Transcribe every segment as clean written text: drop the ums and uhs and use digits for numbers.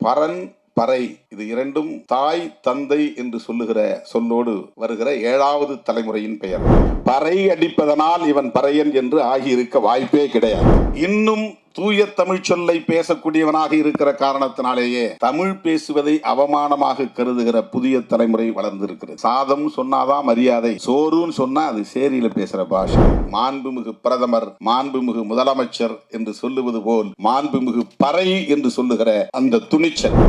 பரன் பறை இது இரண்டும் தாய் தந்தை என்று சொல்லுகிற சொல்லோடு வருகிற 7வது தலைமுறையின் பெயர். பறை அடிப்பதனால் இவன் பறையன் என்று ஆகியிருக்க வாய்ப்பே கிடையாது. இன்னும் தூய தமிழ் சொல்லை பேசக்கூடியவனாக இருக்கிற காரணத்தினாலேயே தமிழ் பேசுவதை அவமானமாக கருதுகிற புதிய தலைமுறை வளர்ந்திருக்கிறது. சாதம் சொன்னாதான் மரியாதை, சோறுன்னு சொன்னா அது சேரியில பேசுற பாஷை. மாண்புமிகு பிரதமர், மாண்புமிகு முதலமைச்சர் என்று சொல்லுவது போல் மாண்புமிகு பறை என்று சொல்லுகிற அந்த துணிச்சல்.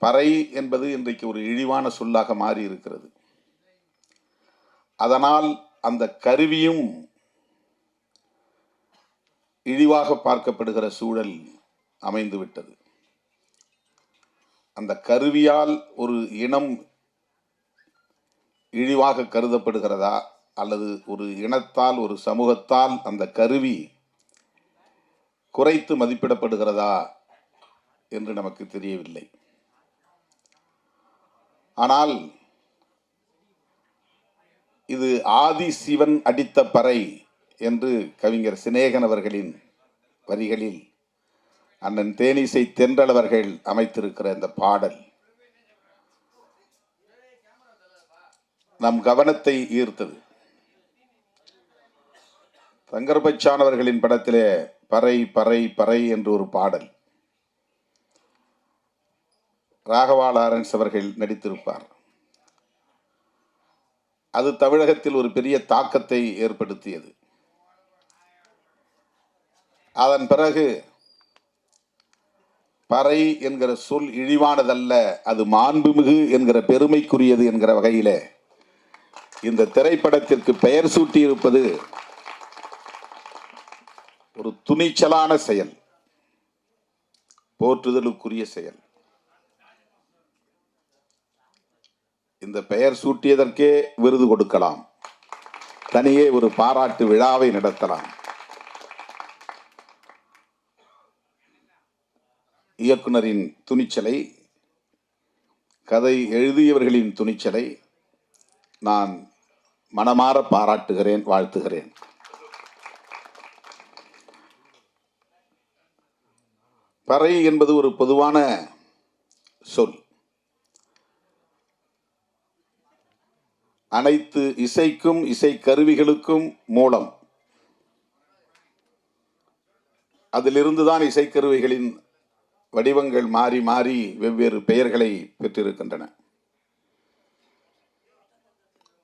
பறை என்பது இன்றைக்கு ஒரு இழிவான சொல்லாக மாறி இருக்கிறது. அதனால் அந்த கருவியும் இழிவாக பார்க்கப்படுகிற சூழல் அமைந்துவிட்டது. அந்த கருவியால் ஒரு இனம் இழிவாக கருதப்படுகிறதா அல்லது ஒரு இனத்தால் ஒரு சமூகத்தால் அந்த கருவி குறைத்து மதிப்பிடப்படுகிறதா என்று நமக்கு தெரியவில்லை. ஆனால் இது ஆதி சிவன் அடித்த பறை என்று கவிஞர் சினேகன் அவர்களின் வரிகளில் அண்ணன் தேனிசை தென்றல் அவர்கள் அமைத்திருக்கிற இந்த பாடல் நம் கவனத்தை ஈர்த்தது. தங்கர்பச்சான் அவர்களின் படத்திலே பறை பறை பறை என்று ஒரு பாடல் ராகவா லாரன்ஸ் அவர்கள் நடித்திருப்பார். அது தமிழகத்தில் ஒரு பெரிய தாக்கத்தை ஏற்படுத்தியது. அதன் பிறகு பறை என்கிற சொல் இழிவானதல்ல, அது மாண்புமிகு என்கிற பெருமைக்குரியது என்கிற வகையில இந்த திரைப்படத்திற்கு பெயர் சூட்டியிருப்பது ஒரு துணிச்சலான செயல், போற்றுதலுக்குரிய செயல். இந்த பெயர் சூட்டியதற்கே விருது கொடுக்கலாம், தனியே ஒரு பாராட்டு விழாவை நடத்தலாம். இயக்குனரின் துணிச்சலை, கதை எழுதியவர்களின் துணிச்சலை நான் மனமாற பாராட்டுகிறேன், வாழ்த்துகிறேன். பறை என்பது ஒரு பொதுவான சொல். அனைத்து இசைக்கும் இசை கருவிகளுக்கும் மூலம். அதிலிருந்துதான் இசைக்கருவிகளின் வடிவங்கள் மாறி மாறி வெவ்வேறு பெயர்களை பெற்றிருக்கின்றன.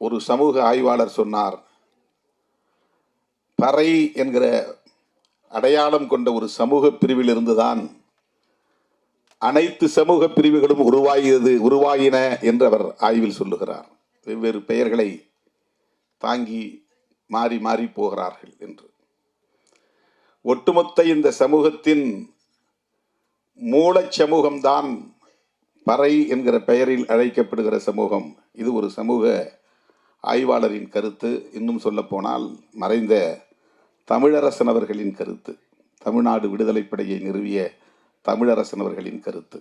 ஒரு சமூக ஆய்வாளர் சொன்னார், பறை என்கிற அடையாளம் கொண்ட ஒரு சமூக பிரிவில் இருந்துதான் அனைத்து சமூக பிரிவுகளும் உருவாகின என்று அவர் ஆய்வில் சொல்லுகிறார். வெவ்வேறு பெயர்களை தாங்கி மாறி மாறி போகிறார்கள் என்று. ஒட்டுமொத்த இந்த சமூகத்தின் மூலச் சமூகம்தான் பறை என்கிற பெயரில் அழைக்கப்படுகிற சமூகம். இது ஒரு சமூக ஆய்வாளரின் கருத்து. இன்னும் சொல்ல போனால் மறைந்த தமிழரசன் அவர்களின் கருத்து, தமிழ்நாடு விடுதலை படையை நிறுவிய தமிழரசன் அவர்களின் கருத்து.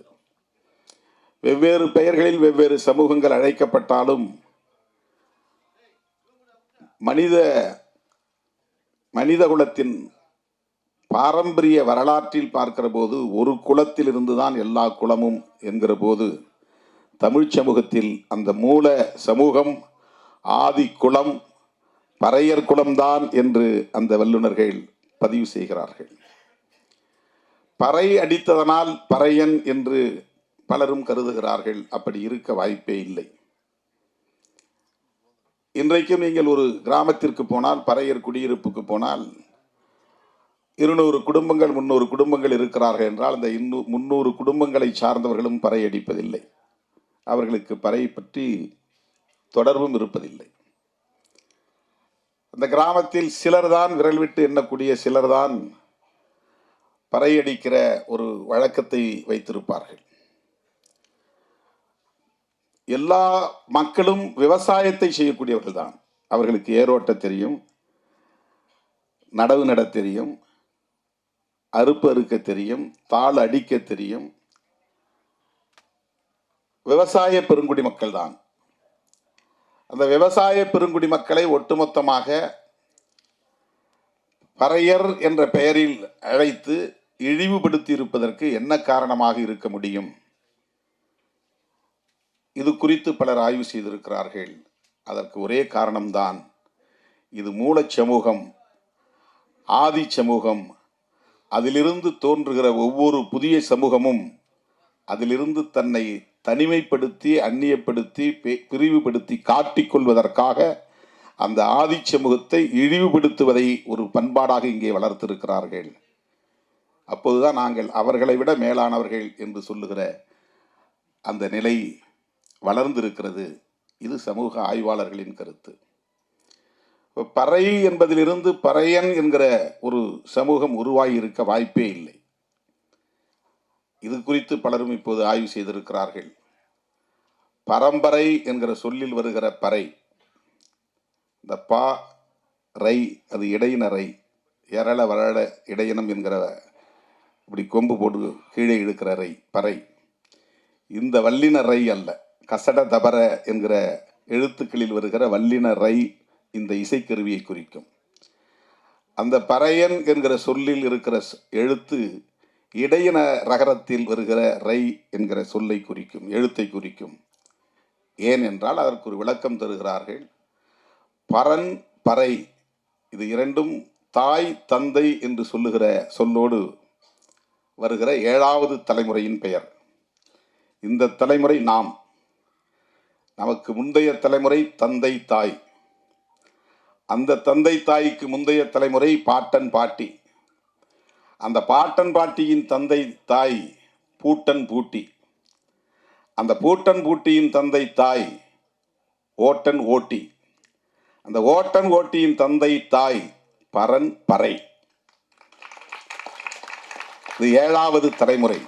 வெவ்வேறு பெயர்களில் வெவ்வேறு சமூகங்கள் அழைக்கப்பட்டாலும் மனித குலத்தின் பாரம்பரிய வரலாற்றில் பார்க்கிற போது ஒரு குலத்தில் இருந்துதான் எல்லா குலமும் என்கிற போது தமிழ் சமூகத்தில் அந்த மூல சமூகம் ஆதி குலம் பறையர் குலம்தான் என்று அந்த வல்லுநர்கள் பதிவு செய்கிறார்கள். பறை அடித்ததனால் பறையன் என்று பலரும் கருதுகிறார்கள். அப்படி இருக்க வாய்ப்பே இல்லை. இன்றைக்கும் நீங்கள் ஒரு கிராமத்திற்கு போனால், பறையர் குடியிருப்புக்கு போனால் 200 குடும்பங்கள் 300 குடும்பங்கள் இருக்கிறார்கள் என்றால் அந்த 300 குடும்பங்களை சார்ந்தவர்களும் பறை அடிப்பதில்லை. அவர்களுக்கு பறை பற்றி தொடர்பும் இருப்பதில்லை. அந்த கிராமத்தில் சிலர்தான், விரல் விட்டு எண்ணக்கூடிய சிலர்தான் பறை அடிக்கிற ஒரு வழக்கத்தை வைத்திருப்பார்கள். எல்லா மக்களும் விவசாயத்தை செய்யக்கூடியவர்கள் தான். அவர்களுக்கு ஏரோட்ட தெரியும், நடவு நட தெரியும், அறுப்பு அறுக்க தெரியும், தாள் அடிக்க தெரியும். விவசாய பெருங்குடி மக்கள் தான். அந்த விவசாய பெருங்குடி மக்களை ஒட்டுமொத்தமாக பறையர் என்ற பெயரில் அழைத்து இழிவுபடுத்தி இருப்பதற்கு என்ன காரணமாக இருக்க முடியும் இது குறித்து பலர் ஆய்வு செய்திருக்கிறார்கள். அதற்கு ஒரே காரணம்தான், இது மூலச் சமூகம், ஆதி சமூகம். அதிலிருந்து தோன்றுகிற ஒவ்வொரு புதிய சமூகமும் அதிலிருந்து தன்னை தனிமைப்படுத்தி, அந்நியப்படுத்தி, பிரிவுபடுத்தி காட்டிக்கொள்வதற்காக அந்த ஆதி சமூகத்தை இழிவுபடுத்துவதை ஒரு பண்பாடாக இங்கே வளர்த்திருக்கிறார்கள். அப்போதுதான் நாங்கள் அவர்களை விட மேலானவர்கள் என்று சொல்லுகிற அந்த நிலை வளர்ந்திருக்கிறது. இது சமூக ஆய்வாளர்களின் கருத்து. பறை என்பதிலிருந்து பறையன் என்கிற ஒரு சமூகம் உருவாகி இருக்க வாய்ப்பே இல்லை. இது குறித்து பலரும் இப்போது ஆய்வு செய்திருக்கிறார்கள். பரம்பரை என்கிற சொல்லில் வருகிற பறை, இந்த பா ரை, அது இடையின ரை, எரள வரள இடையினம் என்கிற இப்படி கொம்பு போட்டு கீழே இழுக்கிற ரை பறை. இந்த வல்லின ரை அல்ல, கசட தபர என்கிற எழுத்துக்களில் வருகிற வல்லின ரை இந்த இசைக்கருவியை குறிக்கும். அந்த பறையன் என்கிற சொல்லில் இருக்கிற எழுத்து இடையின ரகரத்தில் வருகிற ரை என்கிற சொல்லை குறிக்கும், எழுத்தை குறிக்கும். ஏன் என்றால் அதற்கு ஒரு விளக்கம் தருகிறார்கள். பரன் பறை, இது இரண்டும் தாய் தந்தை என்று சொல்லுகிற சொல்லோடு வருகிற 7வது தலைமுறையின் பெயர். இந்த தலைமுறை நாம், நமக்கு முந்தைய தலைமுறை தந்தை தாய், அந்த தந்தை தாய்க்கு முந்தைய தலைமுறை பாட்டன் பாட்டி, அந்த பாட்டன் பாட்டியின் தந்தை தாய் பூட்டன் பூட்டி, அந்த பூட்டன் பூட்டியின் தந்தை தாய் ஓட்டன் ஓட்டி, அந்த ஓட்டன் ஓட்டியின் தந்தை தாய் பரன் பறை. இது 7வது தலைமுறை.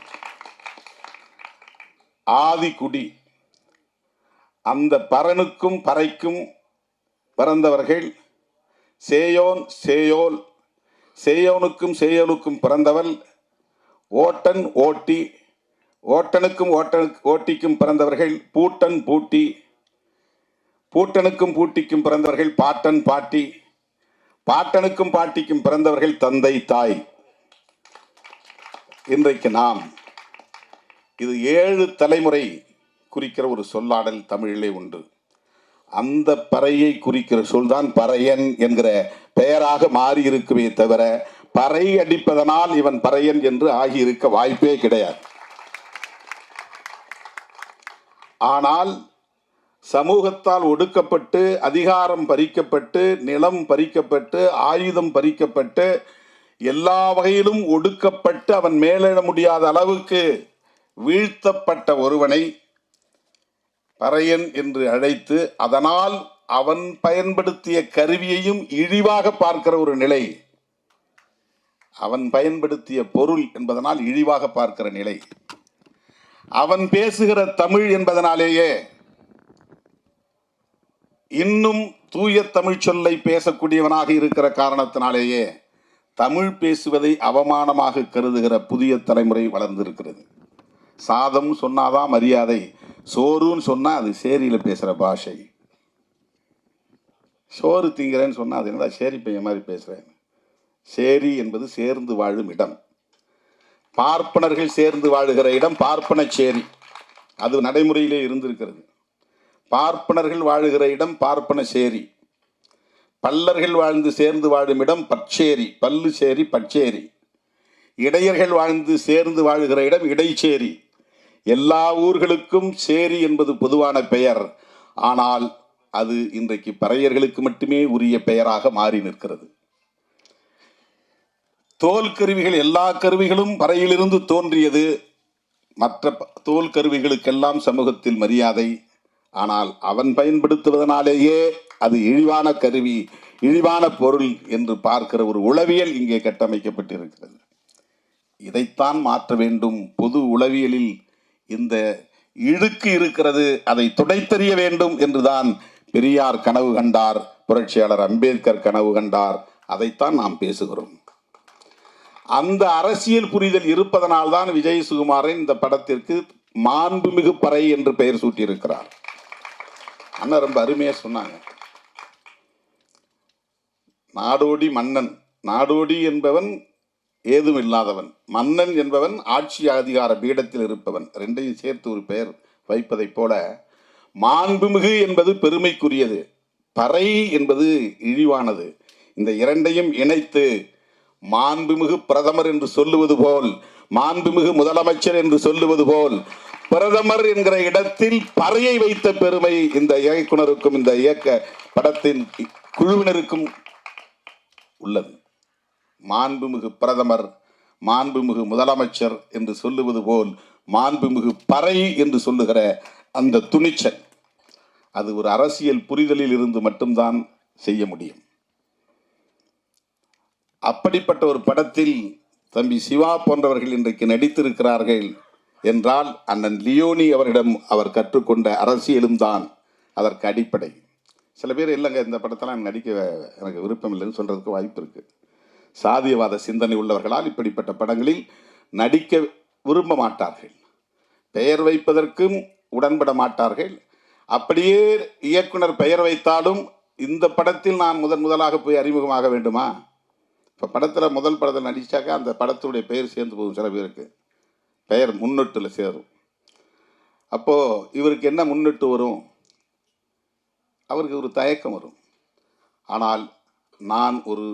ஆதி குடி, அந்த பரனுக்கும் பறைக்கும் பிறந்தவர்கள் சேயோன் சேயோல், சேயோனுக்கும் சேயோலுக்கும் பிறந்தவள் ஓட்டன் ஓட்டி, ஓட்டனுக்கும் ஓட்டிக்கும் பிறந்தவர்கள் பூட்டன் பூட்டி, பூட்டனுக்கும் பூட்டிக்கும் பிறந்தவர்கள் பாட்டன் பாட்டி, பாட்டனுக்கும் பாட்டிக்கும் பிறந்தவர்கள் தந்தை தாய். இன்றைக்கு நாம், இது 7 தலைமுறை குறிக்கிற ஒரு சொல்லாடல் தமிழிலே உண்டு. அந்த பறையை குறிக்கிற சொல்தான் பறையன் என்கிற பெயராக மாறி இருக்குமே தவிர பறை அடிப்பதனால் இவன் பறையன் என்று ஆகியிருக்க வாய்ப்பே கிடையாது. ஆனால் சமூகத்தால் ஒடுக்கப்பட்டு, அதிகாரம் பறிக்கப்பட்டு, நிலம் பறிக்கப்பட்டு, ஆயுதம் பறிக்கப்பட்டு, எல்லா வகையிலும் ஒடுக்கப்பட்டு அவன் மேலெழ முடியாத அளவுக்கு வீழ்த்தப்பட்ட ஒருவனை பறையன் என்று அழைத்து, அதனால் அவன் பயன்படுத்திய கருவியையும் இழிவாக பார்க்கிற ஒரு நிலை, அவன் பயன்படுத்திய பொருள் என்பதனால் இழிவாக பார்க்கிற நிலை, அவன் பேசுகிற தமிழ் என்பதனாலேயே, இன்னும் தூய தமிழ் சொல்லை பேசக்கூடியவனாக இருக்கிற காரணத்தினாலேயே தமிழ் பேசுவதை அவமானமாக கருதுகிற புதிய தலைமுறை வளர்ந்திருக்கிறது. சாதம் சொன்னாதான் மரியாதை, சோறுன்னு சொன்னா அது சேரியில் பேசுற பாஷை. சோறு திங்கிறேன்னு சொன்னா அது என்னடா சேரி பையன் மாதிரி பேசுறேன். சேரி என்பது சேர்ந்து வாழும் இடம். பார்ப்பனர்கள் சேர்ந்து வாழுகிற இடம் பார்ப்பன சேரி, அது நடைமுறையிலே இருந்திருக்கிறது. பார்ப்பனர்கள் வாழுகிற இடம் பார்ப்பன சேரி, பல்லர்கள் வாழ்ந்து சேர்ந்து வாழும் இடம் பச்சேரி, பல்லு சேரி பச்சேரி, இடையர்கள் வாழ்ந்து சேர்ந்து வாழுகிற இடம் இடைச்சேரி. எல்லா ஊர்களுக்கும் சேரி என்பது பொதுவான பெயர். ஆனால் அது இன்றைக்கு பறையர்களுக்கு மட்டுமே உரிய பெயராக மாறி நிற்கிறது. தோல் கருவிகள், எல்லா கருவிகளும் பறையிலிருந்து தோன்றியது. மற்ற தோல் கருவிகளுக்கெல்லாம் சமூகத்தில் மரியாதை. ஆனால் அவன் பயன்படுத்துவதனாலேயே அது இழிவான கருவி, இழிவான பொருள் என்று பார்க்கிற ஒரு உளவியல் இங்கே கட்டமைக்கப்பட்டிருக்கிறது. இதைத்தான் மாற்ற வேண்டும். பொது உளவியலில் இந்த இழுக்கு இருக்கிறது, அதை துடைத்தெறிய வேண்டும் என்றுதான் பெரியார் கனவு கண்டார், புரட்சியாளர் அம்பேத்கர் கனவு கண்டார். அதைத்தான் நாம் பேசுகிறோம். அந்த அரசியல் புரிதல் இருப்பதனால்தான் விஜய் சுகுமாரன் இந்த படத்திற்கு மாண்புமிகு பறை என்று பெயர் சூட்டியிருக்கிறார். அண்ணா ரொம்ப அருமையா சொன்னாங்க. நாடோடி மன்னன், நாடோடி என்பவன் ஏதும் இல்லாதவன், மன்னன் என்பவன் ஆட்சி அதிகார பீடத்தில் இருப்பவன். ரெண்டையும் சேர்த்து ஒரு பெயர் வைப்பதைப் போல மாண்புமிகு என்பது பெருமைக்குரியது, பறை என்பது இழிவானது. இந்த இரண்டையும் இணைத்து மாண்புமிகு பிரதமர் என்று சொல்லுவது போல், மாண்புமிகு முதலமைச்சர் என்று சொல்லுவது போல், பிரதமர் என்கிற இடத்தில் பறையை வைத்த பெருமை இந்த இயக்குனருக்கும் இந்த இயக்க படத்தின் குழுவினருக்கும் உள்ளது. மாண்புமிகு பிரதமர், மாண்புமிகு முதலமைச்சர் என்று சொல்லுவது போல் மாண்புமிகு பறை என்று சொல்லுகிற அந்த துணிச்சல், அது ஒரு அரசியல் புரிதலில் இருந்து மட்டும்தான் செய்ய முடியும். அப்படிப்பட்ட ஒரு படத்தில் தம்பி சிவா போன்றவர்கள் இன்றைக்கு நடித்திருக்கிறார்கள் என்றால் அண்ணன் லியோனி அவரிடம் அவர் கற்றுக்கொண்ட அரசியலும் தான் அதற்கு அடிப்படை. சில பேர் இல்லைங்க இந்த படத்தெல்லாம் நடிக்க எனக்கு விருப்பம் இல்லைன்னு சொல்றதுக்கு வாய்ப்பு இருக்கு. சாதியவாத சிந்தனை உள்ளவர்களால் இப்படிப்பட்ட படங்களில் நடிக்க விரும்ப மாட்டார்கள், பெயர் வைப்பதற்கும் உடன்பட மாட்டார்கள். அப்படியே இயக்குனர் பெயர் வைத்தாலும் இந்த படத்தில் நான் முதலாக போய் அறிமுகமாக வேண்டுமா? இப்போ படத்தில் முதல் படத்தில் நடிச்சாக்கா அந்த படத்துடைய பெயர் சேர்ந்து போகும். சில பேருக்கு பெயர் முன்னொட்டில் சேரும். அப்போது இவருக்கு என்ன முன்னொட்டு வரும்? அவருக்கு ஒரு தயக்கம் வரும். ஆனால் நான் ஒரு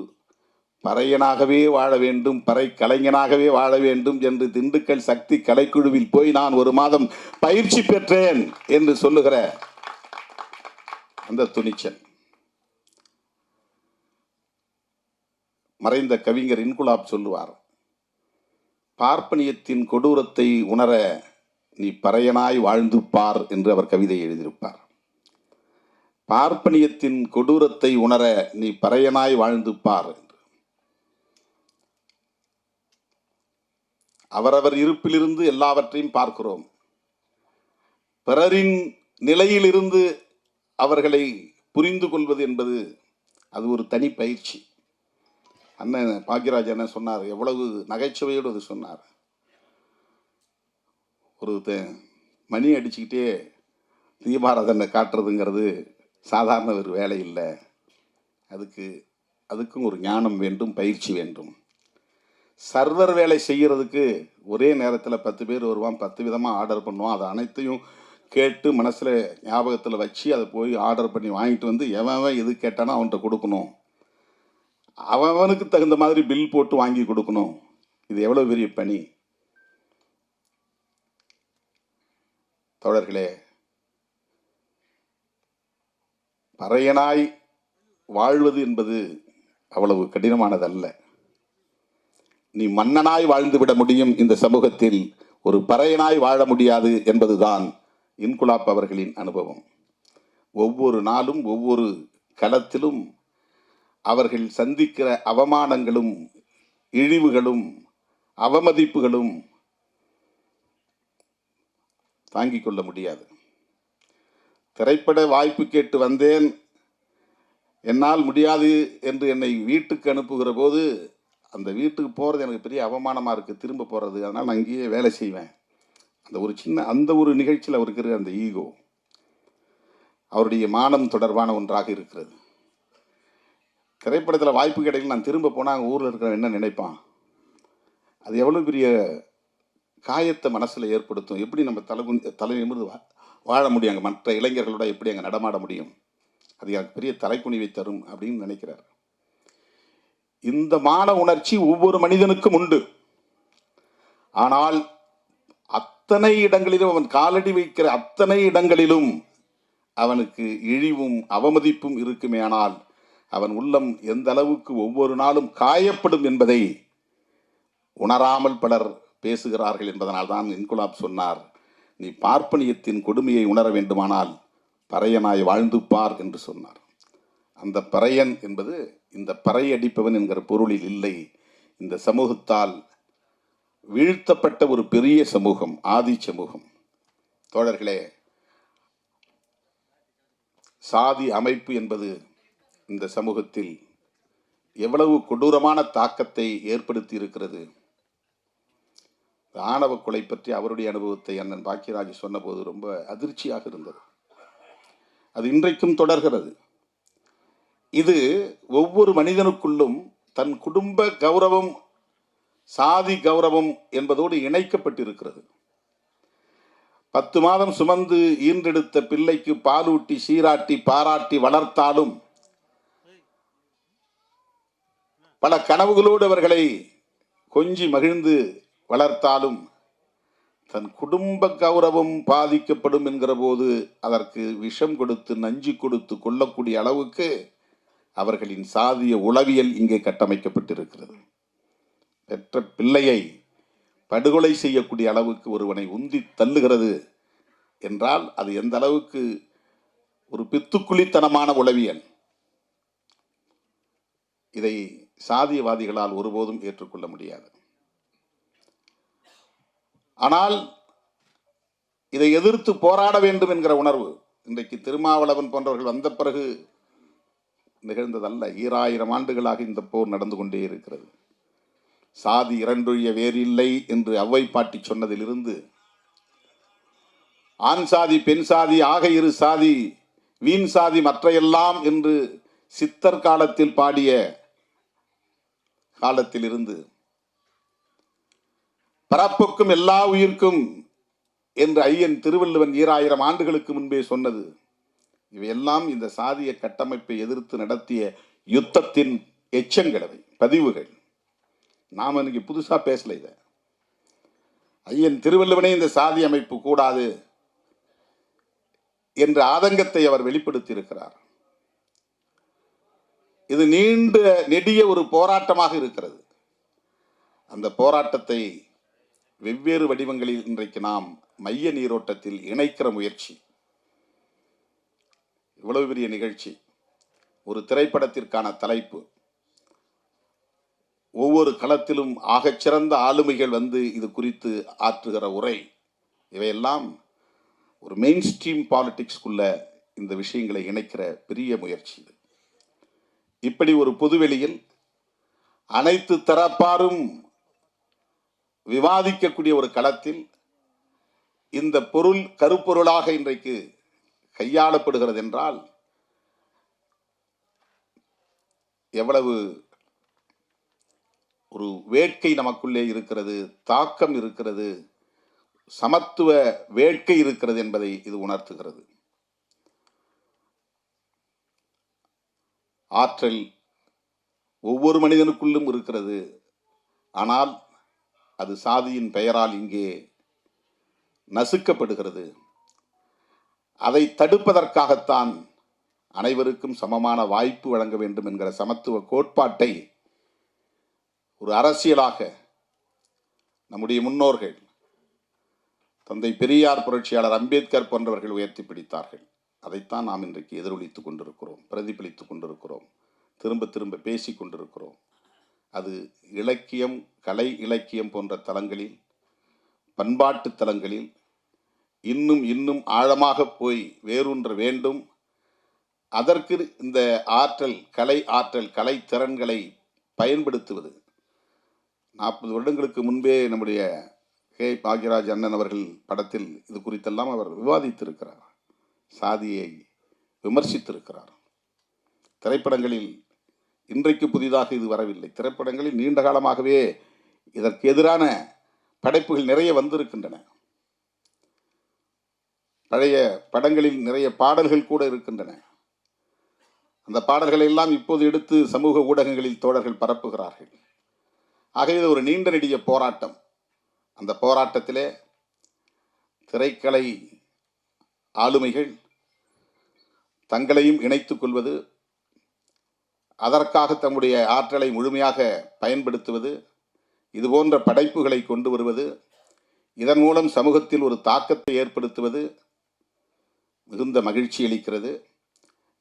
பறையனாகவே வாழ வேண்டும், பறை கலைஞனாகவே வாழ வேண்டும் என்று திண்டுக்கல் சக்தி கலைக்குழுவில் போய் நான் 1 மாதம் பயிற்சி பெற்றேன் என்று சொல்லுகிற அந்த துணிச்சல். மறைந்த கவிஞர் இன்குலாப் சொல்லுவார், பார்ப்பனியத்தின் கொடூரத்தை உணர நீ பறையனாய் வாழ்ந்து பார் என்று அவர் கவிதை எழுதியிருப்பார். பார்ப்பனியத்தின் கொடூரத்தை உணர நீ பறையனாய் வாழ்ந்து பார் என்று. அவரவர் இருப்பிலிருந்து எல்லாவற்றையும் பார்க்கிறோம். பிறரின் நிலையிலிருந்து அவர்களை புரிந்து கொள்வது என்பது அது ஒரு தனி பயிற்சி. அண்ணன் பாக்யராஜ் என்ன சொன்னார், எவ்வளவு நகைச்சுவையோடு அது சொன்னார். ஒரு மணி அடிச்சுக்கிட்டே தீபாராதனை காட்டுறதுங்கிறது சாதாரண ஒரு வேலை இல்லை. அதுக்கும் ஒரு ஞானம் வேண்டும், பயிற்சி வேண்டும். சர்வர் வேலை செய்கிறதுக்கு ஒரே நேரத்தில் 10 பேர் வருவான், 10 விதமாக ஆர்டர் பண்ணுவான். அதை அனைத்தையும் கேட்டு மனசில் ஞாபகத்தில் வச்சு அதை போய் ஆர்டர் பண்ணி வாங்கிட்டு வந்து எவன் எது கேட்டானோ அவன்கிட்ட கொடுக்கணும். அவனுக்கு தகுந்த மாதிரி பில் போட்டு வாங்கி கொடுக்கணும். இது எவ்வளோ பெரிய பணி தோழர்களே. பறையனாய் வாழ்வது என்பது அவ்வளவு கடினமானதல்ல. நீ மன்னனாய் வாழ்ந்துவிட முடியும் இந்த சமூகத்தில், ஒரு பறையனாய் வாழ முடியாது என்பதுதான் இன்குலாப் அவர்களின் அனுபவம். ஒவ்வொரு நாளும் ஒவ்வொரு களத்திலும் அவர்கள் சந்திக்கிற அவமானங்களும் இழிவுகளும் அவமதிப்புகளும் தாங்கிக் கொள்ள முடியாது. திரைப்பட வாய்ப்பு கேட்டு வந்தேன், என்னால் முடியாது என்று என்னை வீட்டுக்கு அனுப்புகிற போது அந்த வீட்டுக்கு போகிறது எனக்கு பெரிய அவமானமாக இருக்குது, திரும்ப போகிறது. அதனால் நான் அங்கேயே வேலை செய்வேன். அந்த ஒரு நிகழ்ச்சியில் அவருக்கு இருக்கிற அந்த ஈகோ அவருடைய மானம் தொடர்பான ஒன்றாக இருக்கிறது. திரைப்படத்தில் வாய்ப்பு கிடைக்கல, நான் திரும்ப போனால் அங்கே ஊரில் இருக்கிற என்ன நினைப்பான்? அது எவ்வளோ பெரிய காயத்தை மனசில் ஏற்படுத்தும். எப்படி நம்ம தலை நிமிர்ந்து வாழ முடியும், அங்கே மற்ற இளைஞர்களோட எப்படி அங்கே நடமாட முடியும்? அது எனக்கு பெரிய தலைக்குனிவை தரும் அப்படின்னு நினைக்கிறார். இந்த மான உணர்ச்சி ஒவ்வொரு மனிதனுக்கும் உண்டு. ஆனால் அத்தனை இடங்களிலும், அவன் காலடி வைக்கிற அத்தனை இடங்களிலும் அவனுக்கு இழிவும் அவமதிப்பும் இருக்குமே. ஆனால் அவன் உள்ளம் எந்த அளவுக்கு ஒவ்வொரு நாளும் காயப்படும் என்பதை உணராமல் பலர் பேசுகிறார்கள் என்பதனால் தான் இன்குலாப் சொன்னார், நீ பார்ப்பனியத்தின் கொடுமையை உணர வேண்டுமானால் பறையனாய் வாழ்ந்து பார் என்று சொன்னார். அந்த பறையன் என்பது இந்த பறை அடிப்பவன் என்கிற பொருளில் இல்லை. இந்த சமூகத்தால் வீழ்த்தப்பட்ட ஒரு பெரிய சமூகம், ஆதி சமூகம். தோழர்களே, சாதி அமைப்பு என்பது இந்த சமூகத்தில் எவ்வளவு கொடூரமான தாக்கத்தை ஏற்படுத்தி இருக்கிறது. ஆணவ கொலை பற்றி அவருடைய அனுபவத்தை அண்ணன் பாக்யராஜ் சொன்னபோது ரொம்ப அதிர்ச்சியாக இருந்தது. அது இன்றைக்கும் தொடர்கிறது. இது ஒவ்வொரு மனிதனுக்குள்ளும் தன் குடும்ப கௌரவம், சாதி கௌரவம் என்பதோடு இணைக்கப்பட்டிருக்கிறது. 10 மாதம் சுமந்து ஈன்றெடுத்த பிள்ளைக்கு பாலூட்டி சீராட்டி பாராட்டி வளர்த்தாலும் பல கனவுகளோடு அவர்களை கொஞ்சி மகிழ்ந்து வளர்த்தாலும் தன் குடும்ப கௌரவம் பாதிக்கப்படும் என்கிற போது அதற்கு விஷம் கொடுத்து நஞ்சு கொடுத்து கொள்ளக்கூடிய அளவுக்கு அவர்களின் சாதிய உளவியல் இங்கே கட்டமைக்கப்பட்டிருக்கிறது. பெற்ற பிள்ளையை படுகொலை செய்யக்கூடிய அளவுக்கு ஒருவனை உந்தி தள்ளுகிறது என்றால் அது எந்த அளவுக்கு ஒரு பித்துக்குளித்தனமான உளவியல். இதை சாதியவாதிகளால் ஒருபோதும் ஏற்றுக்கொள்ள முடியாது. ஆனால் இதை எதிர்த்து போராட வேண்டும் என்கிற உணர்வு இன்றைக்கு திருமாவளவன் போன்றவர்கள் வந்த பிறகு நிகழ்ந்ததல்ல. 2000 ஆண்டுகளாக இந்த போர் நடந்து கொண்டே இருக்கிறது. சாதி இரண்டொழிய வேறில்லை என்று அவ்வை பாட்டி சொன்னதிலிருந்து ஆண் சாதி பெண் சாதி ஆக இரு சாதி வீண் சாதி மற்றையெல்லாம் என்று சித்தர் காலத்தில் பாடிய காலத்திலிருந்து பரப்புக்கும் எல்லா உயிர்க்கும் என்று ஐயன் திருவள்ளுவன் 2000 ஆண்டுகளுக்கு முன்பே சொன்னது. இவையெல்லாம் இந்த சாதிய கட்டமைப்பை எதிர்த்து நடத்திய யுத்தத்தின் எச்சங்கள், அவை பதிவுகள். நாம இன்னைக்கு புதுசா பேசல. இத ஐயன் திருவள்ளுவனே இந்த சாதி அமைப்பு கூடாது என்ற ஆதங்கத்தை அவர் வெளிப்படுத்தி இருக்கிறார். இது நீண்ட நெடிய ஒரு போராட்டமாக இருக்கிறது. அந்த போராட்டத்தை வெவ்வேறு வடிவங்களில் இன்றைக்கு நாம் மைய நீரோட்டத்தில் இணைக்கிற முயற்சி. இவ்வளவு பெரிய நிகழ்ச்சி, ஒரு திரைப்படத்திற்கான தலைப்பு, ஒவ்வொரு களத்திலும் ஆகச்சிறந்த ஆளுமைகள் வந்து இது குறித்து ஆற்றுகிற உரை, இவையெல்லாம் ஒரு மெயின் ஸ்ட்ரீம் பாலிடிக்ஸ்குள்ள இந்த விஷயங்களை இணைக்கிற பெரிய முயற்சி. இப்படி ஒரு பொதுவெளியில் அனைத்து தரப்பாரும் விவாதிக்கக்கூடிய ஒரு களத்தில் இந்த பொருள் கருப்பொருளாக இன்றைக்கு கையாளப்படுகிறது என்றால் எவ்வளவு ஒரு வேட்கை நமக்குள்ளே இருக்கிறது, தாக்கம் இருக்கிறது, சமத்துவ வேட்கை இருக்கிறது என்பதை இது உணர்த்துகிறது. ஆற்றல் ஒவ்வொரு மனிதனுக்குள்ளும் இருக்கிறது. ஆனால் அது சாதியின் பெயரால் இங்கே நசுக்கப்படுகிறது. அதை தடுப்பதற்காகத்தான் அனைவருக்கும் சமமான வாய்ப்பு வழங்க வேண்டும் என்கிற சமத்துவ கோட்பாட்டை ஒரு அரசியலாக நம்முடைய முன்னோர்கள் தந்தை பெரியார், புரட்சியாளர் அம்பேத்கர் போன்றவர்கள் உயர்த்தி பிடித்தார்கள். அதைத்தான் நாம் இன்றைக்கு எதிரொலித்துக் கொண்டிருக்கிறோம், பிரதிபலித்துக் கொண்டிருக்கிறோம், திரும்ப திரும்ப பேசி கொண்டிருக்கிறோம். அது இலக்கியம், கலை இலக்கியம் போன்ற தளங்களில், பண்பாட்டு தளங்களில் இன்னும் இன்னும் ஆழமாக போய் வேரூன்ற வேண்டும். அதற்கு இந்த ஆற்றல், கலை திறன்களை பயன்படுத்துவது. 40 வருடங்களுக்கு முன்பே நம்முடைய கே பாக்யராஜ் அண்ணன் அவர்கள் படத்தில் இது குறித்தெல்லாம் அவர் விவாதித்திருக்கிறார், சாதியை விமர்சித்திருக்கிறார். திரைப்படங்களில் இன்றைக்கு புதிதாக இது வரவில்லை. திரைப்படங்களில் நீண்ட காலமாகவே இதற்கு எதிரான படைப்புகள் நிறைய வந்திருக்கின்றன. பழைய படங்களில் நிறைய பாடல்கள் கூட இருக்கின்றன. அந்த பாடல்களை எல்லாம் இப்போது எடுத்து சமூக ஊடகங்களில் தோழர்கள் பரப்புகிறார்கள். ஆகவே இது ஒரு நீண்ட நெடிய போராட்டம். அந்த போராட்டத்திலே திரைக்கலை ஆளுமைகள் தங்களையும் இணைத்துக் கொள்வது, அதற்காக தம்முடைய ஆற்றலை முழுமையாக பயன்படுத்துவது, இதுபோன்ற படைப்புகளை கொண்டு வருவது, இதன் மூலம் சமூகத்தில் ஒரு தாக்கத்தை ஏற்படுத்துவது மிகுந்த மகிழ்ச்சி அளிக்கிறது.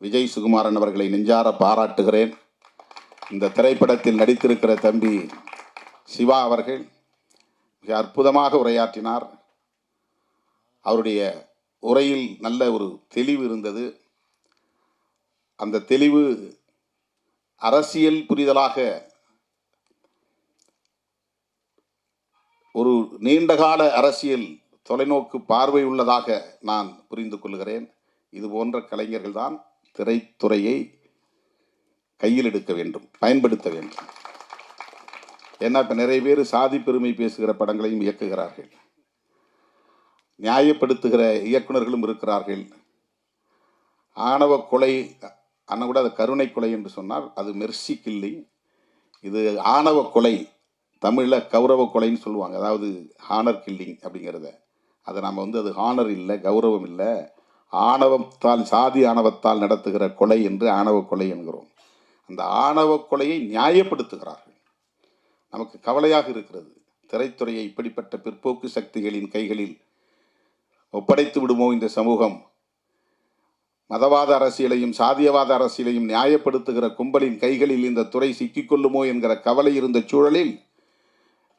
விஜய் சுகுமாரன் அவர்களை நெஞ்சார பாராட்டுகிறேன். இந்த திரைப்படத்தில் நடித்திருக்கிற தம்பி சிவா அவர்கள் மிக அற்புதமாக உரையாற்றினார். அவருடைய உரையில் நல்ல ஒரு தெளிவு இருந்தது. அந்த தெளிவு அரசியல் புரிதலாக ஒரு நீண்டகால அரசியல் தொலைநோக்கு பார்வை உள்ளதாக நான் புரிந்து கொள்கிறேன். இது போன்ற கலைஞர்கள் தான் திரைத்துறையை கையில் எடுக்க வேண்டும், பயன்படுத்த வேண்டும். ஏன்னா இப்போ நிறைய பேர் சாதி பெருமை பேசுகிற படங்களையும் இயக்குகிறார்கள். நியாயப்படுத்துகிற இயக்குனர்களும் இருக்கிறார்கள். ஆணவ கொலை அண்ணா கூட அது கருணை கொலை என்று சொன்னால் அது மெர்சி கில்லிங். இது ஆணவ கொலை, தமிழில் கௌரவ கொலைன்னு சொல்லுவாங்க. அதாவது ஹானர் கில்லிங் அப்படிங்கிறத, அதை நம்ம அது ஹானர் இல்லை, கௌரவம் இல்லை, ஆணவத்தால், சாதி ஆணவத்தால் நடத்துகிற கொலை என்று ஆணவ கொலை என்கிறோம். அந்த ஆணவ கொலையை நியாயப்படுத்துகிறார்கள். நமக்கு கவலையாக இருக்கிறது. திரைத்துறையை இப்படிப்பட்ட பிற்போக்கு சக்திகளின் கைகளில் ஒப்படைத்து விடுமோ இந்த சமூகம்? மதவாத அரசியலையும் சாதியவாத அரசியலையும் நியாயப்படுத்துகிற கும்பலின் கைகளில் இந்த துறை சிக்கிக்கொள்ளுமோ என்கிற கவலை இருந்த சூழலில்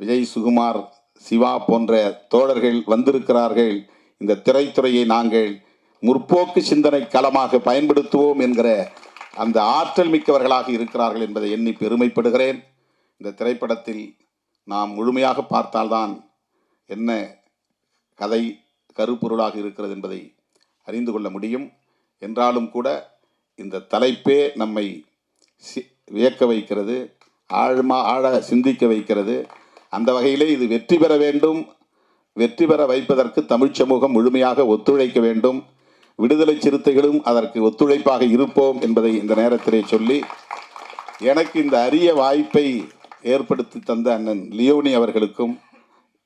விஜய், சுகுமார், சிவா போன்ற தோழர்கள் வந்திருக்கிறார்கள். இந்த திரைத்துறையை நாங்கள் முற்போக்கு சிந்தனை களமாக பயன்படுத்துவோம் என்கிற அந்த ஆற்றல் மிக்கவர்களாக இருக்கிறார்கள் என்பதை எண்ணி பெருமைப்படுகிறேன். இந்த திரைப்படத்தில் நாம் முழுமையாக பார்த்தால்தான் என்ன கதை கருப்பொருளாக இருக்கிறது என்பதை அறிந்து கொள்ள முடியும். என்றாலும் கூட இந்த தலைப்பே நம்மை வியக்க வைக்கிறது, ஆழ சிந்திக்க வைக்கிறது. அந்த வகையிலே இது வெற்றி பெற வேண்டும். வெற்றி பெற வைப்பதற்கு தமிழ் சமூகம் முழுமையாக ஒத்துழைக்க வேண்டும். விடுதலை சிறுத்தைகளும் அதற்கு ஒத்துழைப்பாக இருப்போம் என்பதை இந்த நேரத்திலே சொல்லி, எனக்கு இந்த அரிய வாய்ப்பை ஏற்படுத்தி தந்த அண்ணன் லியோனி அவர்களுக்கும்,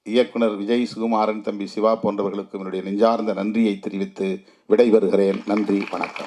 இயக்குனர் விஜய், சுகுமாரன், தம்பி சிவா போன்றவர்களுக்கும் என்னுடைய நெஞ்சார்ந்த நன்றியை தெரிவித்து விடைபெறுகிறேன். நன்றி, வணக்கம்.